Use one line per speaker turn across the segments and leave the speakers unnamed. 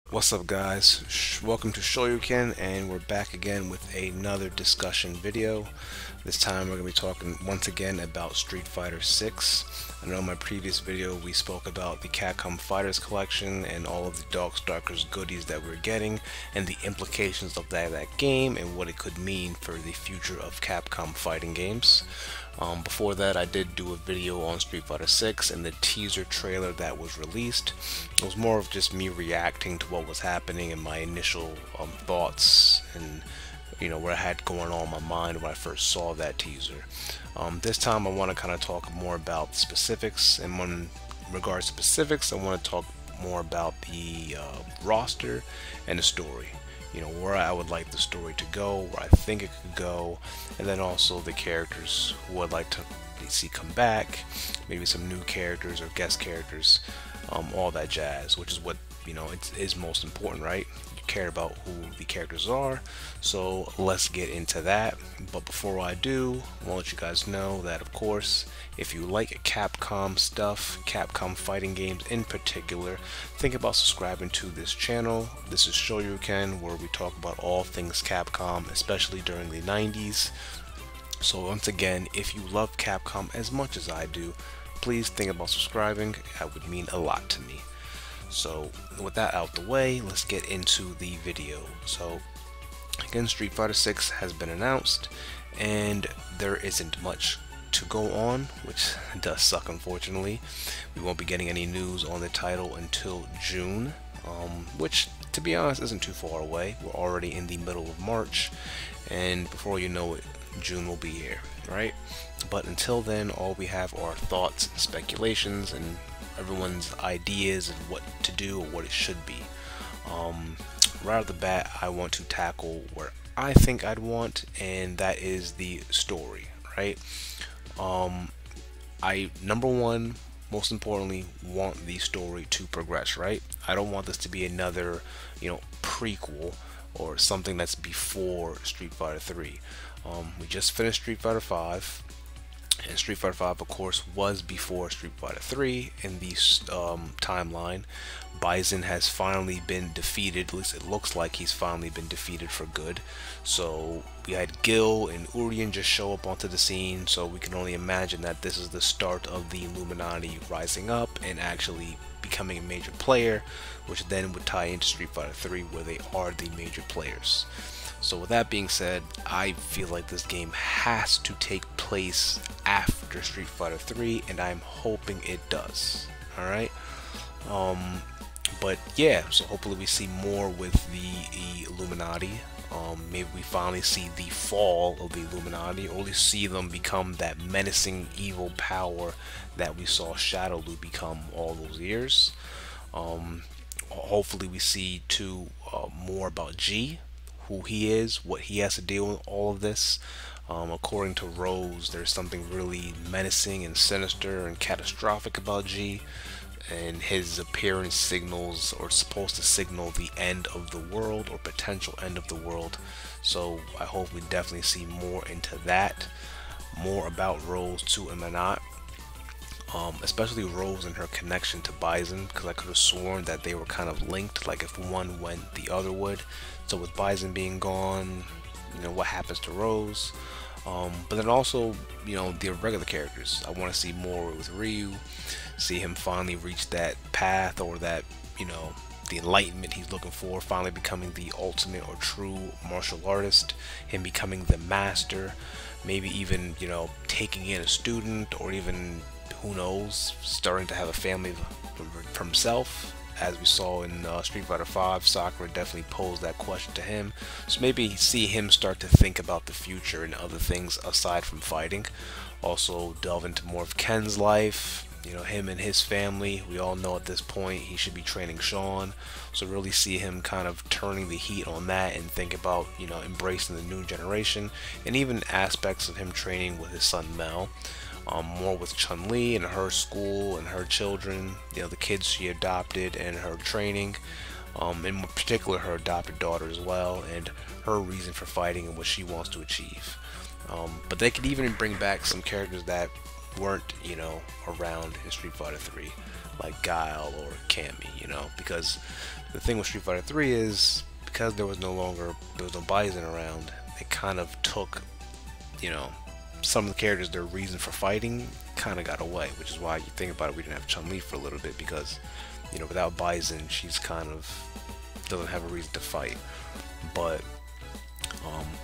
What's up, guys? Welcome to Shoryuken, and we're back again with another discussion video. This time we're going to be talking once again about Street Fighter 6. I know in my previous video we spoke about the Capcom Fighters collection and all of the Darkstalkers goodies that we're getting and the implications of that game and what it could mean for the future of Capcom fighting games. Before that, I did do a video on Street Fighter 6 and the teaser trailer that was released. It was more of just me reacting to what was happening and my initial thoughts and what I had going on in my mind when I first saw that teaser. This time I want to kind of talk more about specifics, and in regards to specifics, I want to talk more about the roster and the story. Where I would like the story to go, where I think it could go, and then also the characters who I'd like to see come back, maybe some new characters or guest characters, all that jazz, which is what it is most important, right? You care about who the characters are, so let's get into that. But before I do, I want to let you guys know that, of course, if you like Capcom stuff, Capcom fighting games in particular, think about subscribing to this channel. This is Shoryuken, where we talk about all things Capcom, especially during the 90s. So once again, if you love Capcom as much as I do, please think about subscribing. That would mean a lot to me. So with that out the way, let's get into the video. So again, Street Fighter 6 has been announced, and there isn't much to go on, which does suck, unfortunately. We won't be getting any news on the title until June, which, to be honest, isn't too far away. We're already in the middle of March, and before you know it, June will be here, right? But until then, all we have are thoughts and speculations and everyone's ideas and what to do or what it should be. Right off the bat, I want to tackle where I think I'd want, and that is the story, right? I, number one, most importantly, want the story to progress, right? I don't want this to be another, prequel or something that's before Street Fighter 3. We just finished Street Fighter 5, and Street Fighter 5, of course, was before Street Fighter 3 in the timeline. Bison has finally been defeated, at least it looks like he's finally been defeated for good. So we had Gil and Urien just show up onto the scene, so we can only imagine that this is the start of the Illuminati rising up and actually becoming a major player, which then would tie into Street Fighter 3, where they are the major players. So with that being said, I feel like this game has to take place after Street Fighter 3, and I'm hoping it does. Alright? But yeah, so hopefully we see more with the Illuminati. Maybe we finally see the fall of the Illuminati, or at least see them become that menacing evil power that we saw Shadowloo become all those years. Hopefully we see too more about G, who he is, what he has to deal with all of this. According to Rose, there's something really menacing and sinister and catastrophic about G, and his appearance signals, or supposed to signal, the end of the world or potential end of the world. So I hope we definitely see more into that, more about Rose too and Menat. Especially Rose and her connection to Bison, because I could have sworn that they were kind of linked, like if one went, the other would. So with Bison being gone, what happens to Rose? But then also, the regular characters. I want to see more with Ryu, see him finally reach that path, or that, the enlightenment he's looking for, finally becoming the ultimate or true martial artist, him becoming the master, maybe even, taking in a student, or even, who knows, starting to have a family for himself. As we saw in Street Fighter 5, Sakura definitely posed that question to him. So maybe see him start to think about the future and other things aside from fighting. Also delve into more of Ken's life, him and his family. We all know at this point he should be training Sean. So really see him kind of turning the heat on that and think about, embracing the new generation. And even aspects of him training with his son Mel. More with Chun-Li and her school and her children, the kids she adopted and her training, in particular her adopted daughter as well, and her reason for fighting and what she wants to achieve. But they could even bring back some characters that weren't, around in Street Fighter 3. like Guile or Cammy, you know, because the thing with Street Fighter 3 is because there was no Bison around, it kind of took, you know, some of the characters, their reason for fighting kind of got away, which is why you think about it, we didn't have Chun-Li for a little bit because, you know, without Bison, she's kind of doesn't have a reason to fight. But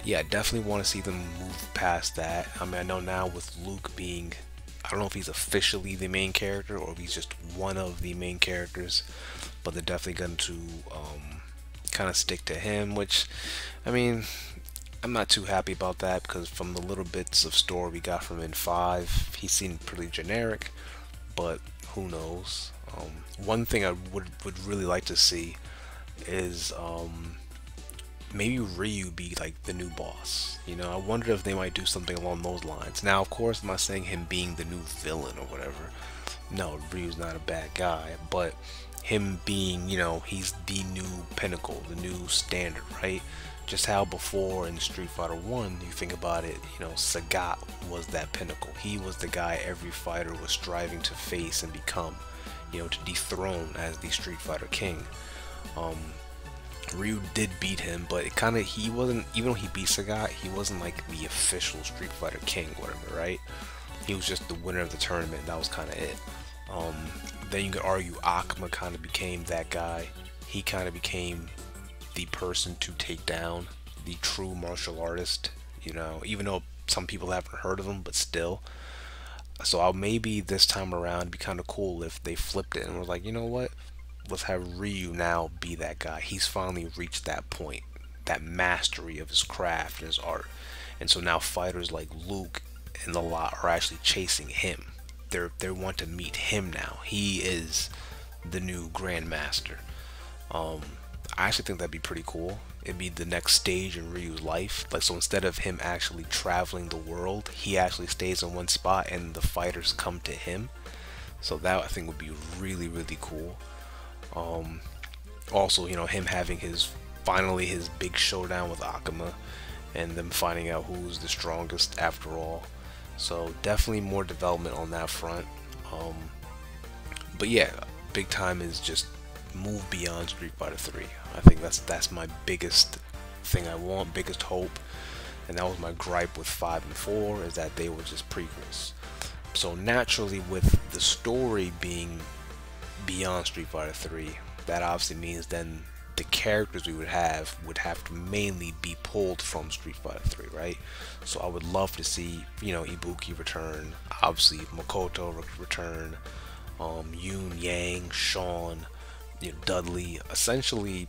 yeah, I definitely want to see them move past that. I mean, I know now with Luke being, I don't know if he's officially the main character or if he's just one of the main characters, but they're definitely going to kind of stick to him, which, I mean, I'm not too happy about that because from the little bits of story we got from him in 5, he seemed pretty generic, but who knows. One thing I would really like to see is maybe Ryu be like the new boss. You know, I wonder if they might do something along those lines. Now, of course, I'm not saying him being the new villain or whatever. No, Ryu's not a bad guy, but him being, you know, he's the new pinnacle, the new standard, right? Just how before in Street Fighter 1, you think about it, you know, Sagat was that pinnacle. He was the guy every fighter was striving to face and become, you know, to dethrone as the Street Fighter king. Ryu did beat him, but it kind of, he wasn't, even though he beat Sagat, he wasn't like the official Street Fighter king, whatever, right? He was just the winner of the tournament. That was kind of it. Then you could argue Akuma kind of became that guy. He kind of became the person to take down the true martial artist, you know, even though some people haven't heard of him, but still. So maybe this time around it'd be kind of cool if they flipped it and was like, you know what, let's have Ryu now be that guy. He's finally reached that point, that mastery of his craft and his art, and so now fighters like Luke and the lot are actually chasing him. They want to meet him now. He is the new Grandmaster. I actually think that'd be pretty cool. It'd be the next stage in Ryu's life. Like, so instead of him actually traveling the world, he actually stays in one spot and the fighters come to him. So that I think would be really, really cool. Also, you know, him having finally his big showdown with Akuma and them finding out who's the strongest after all. So definitely more development on that front. But yeah, big time is just move beyond Street Fighter 3. I think that's my biggest thing I want, biggest hope, and that was my gripe with 5 and 4, is that they were just prequels. So naturally, with the story being beyond Street Fighter 3, that obviously means then the characters we would have to mainly be pulled from Street Fighter 3, right? So I would love to see, you know, Ibuki return, obviously Makoto return, Yoon, Yang, Sean, you know, Dudley, essentially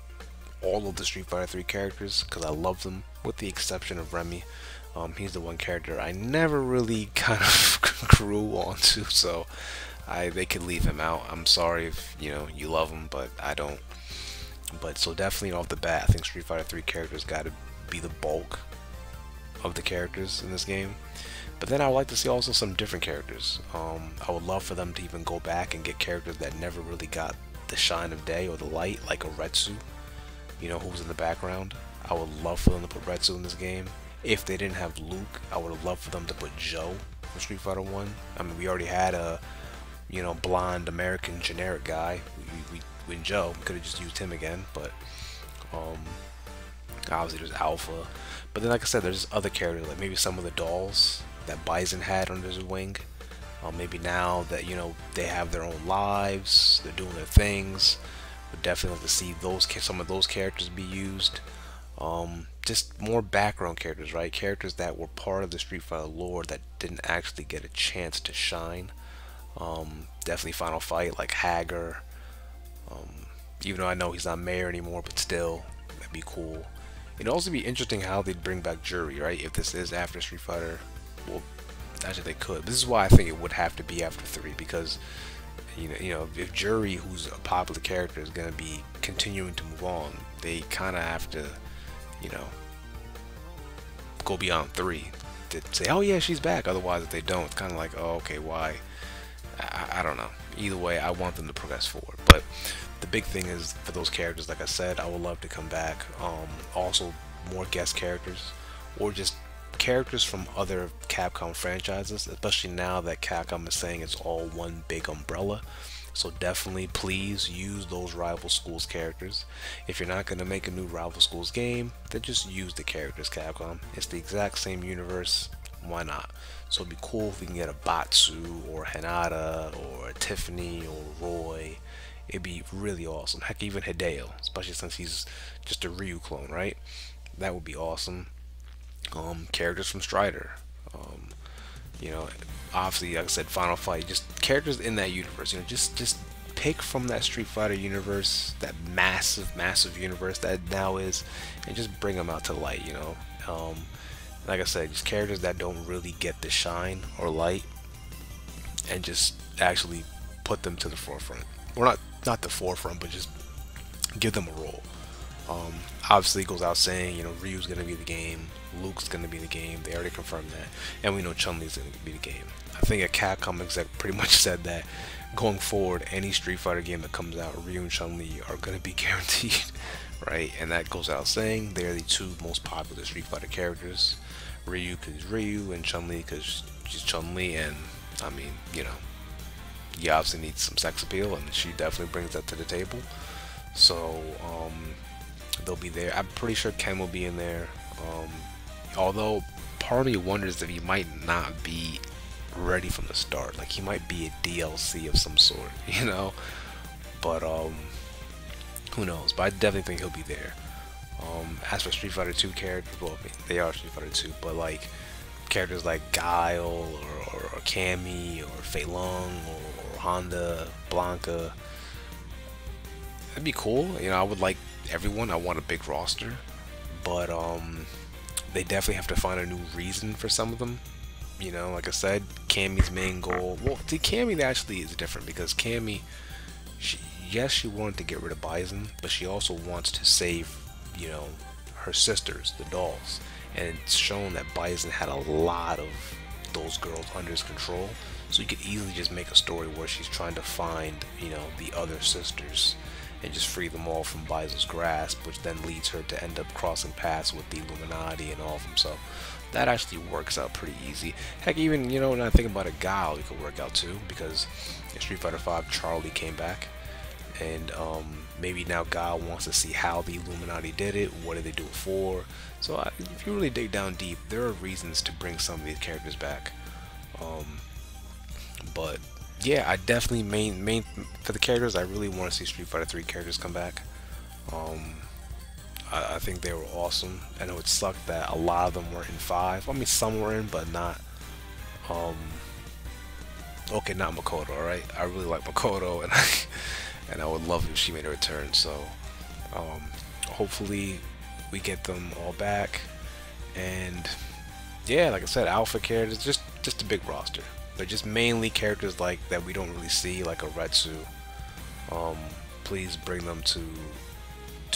all of the Street Fighter 3 characters, because I love them, with the exception of Remy. He's the one character I never really kind of grew onto, so they could leave him out. I'm sorry if, you know, you love him, but I don't. But so definitely off the bat, I think Street Fighter 3 characters got to be the bulk of the characters in this game. But then I would like to see also some different characters. I would love for them to even go back and get characters that never really got the shine of day or the light, like a Retsu, you know, who was in the background. I would love for them to put Retsu in this game. If they didn't have Luke, I would have loved for them to put Joe from Street Fighter 1. I mean, we already had a, you know, blonde American generic guy. We Joe, we could have just used him again, but obviously there's Alpha. But then, like I said, there's other characters, like maybe some of the dolls that Bison had under his wing. Maybe now that, you know, they have their own lives, they're doing their things, would definitely like to see some of those characters be used. Just more background characters, right? Characters that were part of the Street Fighter lore that didn't actually get a chance to shine. Definitely Final Fight, like Hager. Even though I know he's not mayor anymore, but still, that'd be cool. It'd also be interesting how they'd bring back Juri, right? If this is after Street Fighter, well, actually they could. This is why I think it would have to be after 3, because you know, if Juri, who's a popular character, is gonna be continuing to move on, they kind of have to, you know, go beyond 3 to say, oh yeah, she's back. Otherwise, if they don't, it's kind of like, oh, okay, why? I don't know. Either way, I want them to progress forward. But the big thing is, for those characters, like I said, I would love to come back. Also, more guest characters, or just characters from other Capcom franchises, especially now that Capcom is saying it's all one big umbrella. So definitely please use those Rival Schools characters. If you're not going to make a new Rival Schools game, then just use the characters, Capcom. It's the exact same universe, why not? So it'd be cool if we can get a Batsu or Hinata or a Tiffany or Roy. It'd be really awesome. Heck, even Hideo, especially since he's just a Ryu clone, right? That would be awesome. Characters from Strider. Um, you know, obviously, like I said, Final Fight. Just characters in that universe. You know, just pick from that Street Fighter universe, that massive universe that now is, and just bring them out to light. You know, like I said, just characters that don't really get the shine or light, and just actually put them to the forefront. Well, not the forefront, but just give them a role. Obviously, it goes out saying, you know, Ryu's gonna be the game, Luke's gonna be the game. They already confirmed that, and we know Chun-Li's gonna be the game. I think a Capcom exec pretty much said that going forward, any Street Fighter game that comes out, Ryu and Chun-Li are gonna be guaranteed, right? And that goes out saying they're the two most popular Street Fighter characters. Ryu because Ryu, and Chun-Li because she's Chun-Li, and I mean, you know, you obviously need some sex appeal, and she definitely brings that to the table. So they'll be there. I'm pretty sure Ken will be in there. Although part of me wonders if he might not be ready from the start. Like he might be a DLC of some sort, you know. But who knows? But I definitely think he'll be there. As for Street Fighter 2 characters, well, I mean, they are Street Fighter 2, but like characters like Guile or Cammy or Fei Long or Honda, Blanca. That'd be cool. You know, I would like everyone. I want a big roster, but they definitely have to find a new reason for some of them. You know, like I said, Cammy's main goal. Well, the Cammy actually is different because Cammy, yes, she wanted to get rid of Bison, but she also wants to save, you know, her sisters, the dolls, and it's shown that Bison had a lot of those girls under his control. So you could easily just make a story where she's trying to find, you know, the other sisters and just free them all from Bison's grasp, which then leads her to end up crossing paths with the Illuminati and all of them. So that actually works out pretty easy. Heck, even, you know, when I think about it, Guile, it could work out too, because in Street Fighter V, Charlie came back, and maybe now Guile wants to see how the Illuminati did it, what did they do it for. So if you really dig down deep, there are reasons to bring some of these characters back. But yeah, I definitely main for the characters, I really want to see Street Fighter 3 characters come back. I think they were awesome. I know it sucked that a lot of them were in 5. I mean, some were in, but not. Okay, not Makoto. All right, I really like Makoto, and I would love if she made a return. So hopefully we get them all back. And yeah, like I said, alpha characters, just a big roster. But just mainly characters like that we don't really see, like a Retsu. Please bring them to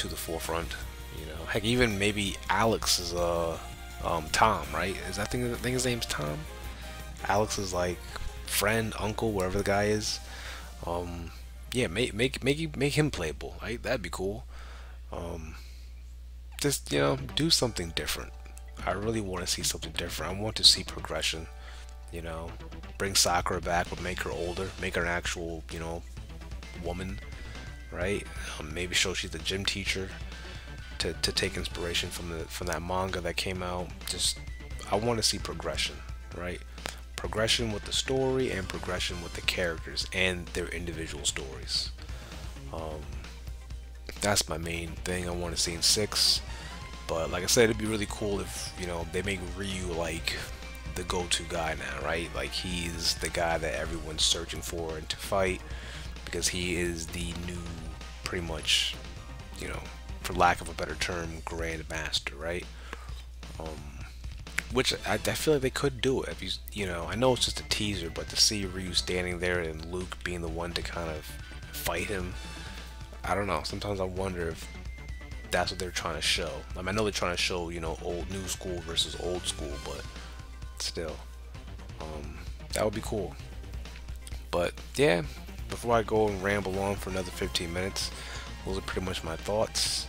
the forefront. You know, heck, even maybe Alex is Tom, right? I think his name's Tom. Alex is like friend, uncle, wherever the guy is. Yeah, make him playable. Right? That'd be cool. Just, you know, do something different. I really want to see something different. I want to see progression. You know, bring Sakura back, but make her older, make her an actual, you know, woman, right? Maybe show she's a gym teacher to take inspiration from that manga that came out. Just, I want to see progression, right? Progression with the story and progression with the characters and their individual stories. That's my main thing I want to see in 6. But like I said, it'd be really cool if, you know, they make Ryu like the go-to guy now, right? Like he's the guy that everyone's searching for and to fight, because he is the new, pretty much, you know, for lack of a better term, Grandmaster, right? Which I feel like they could do it. If you know, I know it's just a teaser, but to see Ryu standing there and Luke being the one to kind of fight him, I don't know. Sometimes I wonder if that's what they're trying to show. I know they're trying to show, you know, new school versus old school, but still, that would be cool. But yeah, before I go and ramble on for another 15 minutes, those are pretty much my thoughts.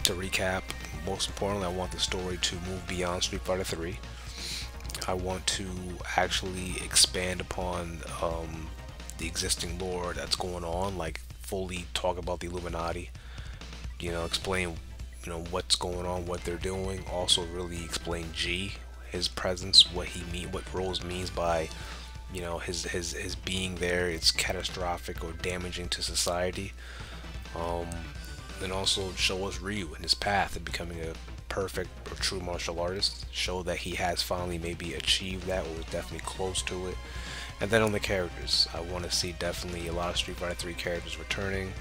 To recap, most importantly, I want the story to move beyond Street Fighter 3. I want to actually expand upon the existing lore that's going on, like fully talk about the Illuminati, explain, what's going on, what they're doing. Also really explain G, his presence, what Rose means by, his being there. It's catastrophic or damaging to society. And also show us Ryu and his path of becoming a perfect or true martial artist. Show that he has finally maybe achieved that, or was definitely close to it. And then on the characters, I want to see definitely a lot of Street Fighter 3 characters returning.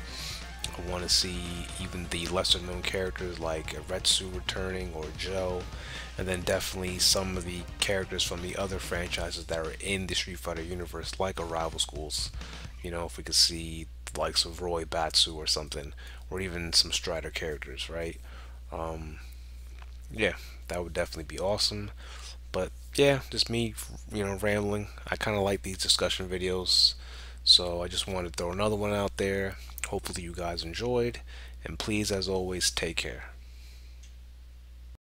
I want to see even the lesser known characters like Retsu returning, or Joe. And then definitely some of the characters from the other franchises that are in the Street Fighter universe, like a Rival Schools. If we could see the likes of Roy Batsu or something, or even some Strider characters, right? Yeah, that would definitely be awesome. But yeah, just me, rambling. I kind of like these discussion videos, so I just wanted to throw another one out there. Hopefully you guys enjoyed, and please, as always, take care.